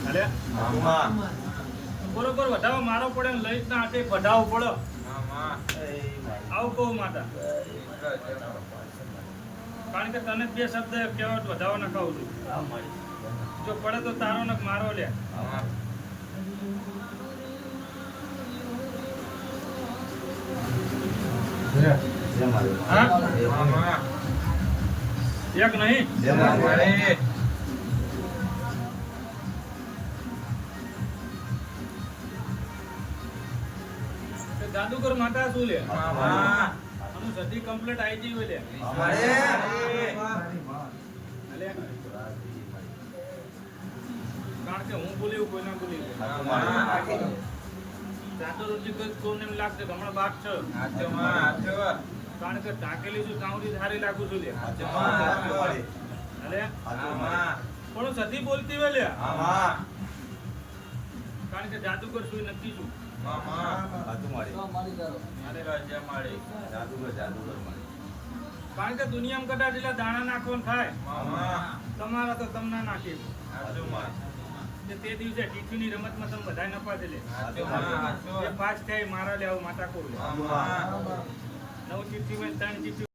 અરે બરોબર વધાવો મારો પડે ને લઈ ના હાથે વધાવો પડો આવું કહું માતા કારણ કે તને બે શબ્દ કહેવત વધાવો ના કહું છું જો પડે તો તારો ને મારો લે એક નહીં જાદુગર માતા શું લે આનું સધી કમ્પ્લીટ આવી ગઈ લે કારણ કે હું બોલ્યું કોઈ ના બોલ્યું જાદુજી કોઈને એમ લાગશે કે હમણાં બાપ છે કારણ કે ઢાકેલી છું કાઉરી ધારી લાગુ છું લે પણ સધી બોલતી હોય લે કારણ કે જાદુગર શું નક્કી છું કારણ કે દુનિયામાં કદાચ એટલા દાણા નાખવાનું થાય તમારા તો તમને નાખી તે દિવસે ટીચુની રમતમાં તમે બધા નફા લે પાસ થાય મારા લેવું માતા કોર નવ ચીઠી માં 3 ચીઠી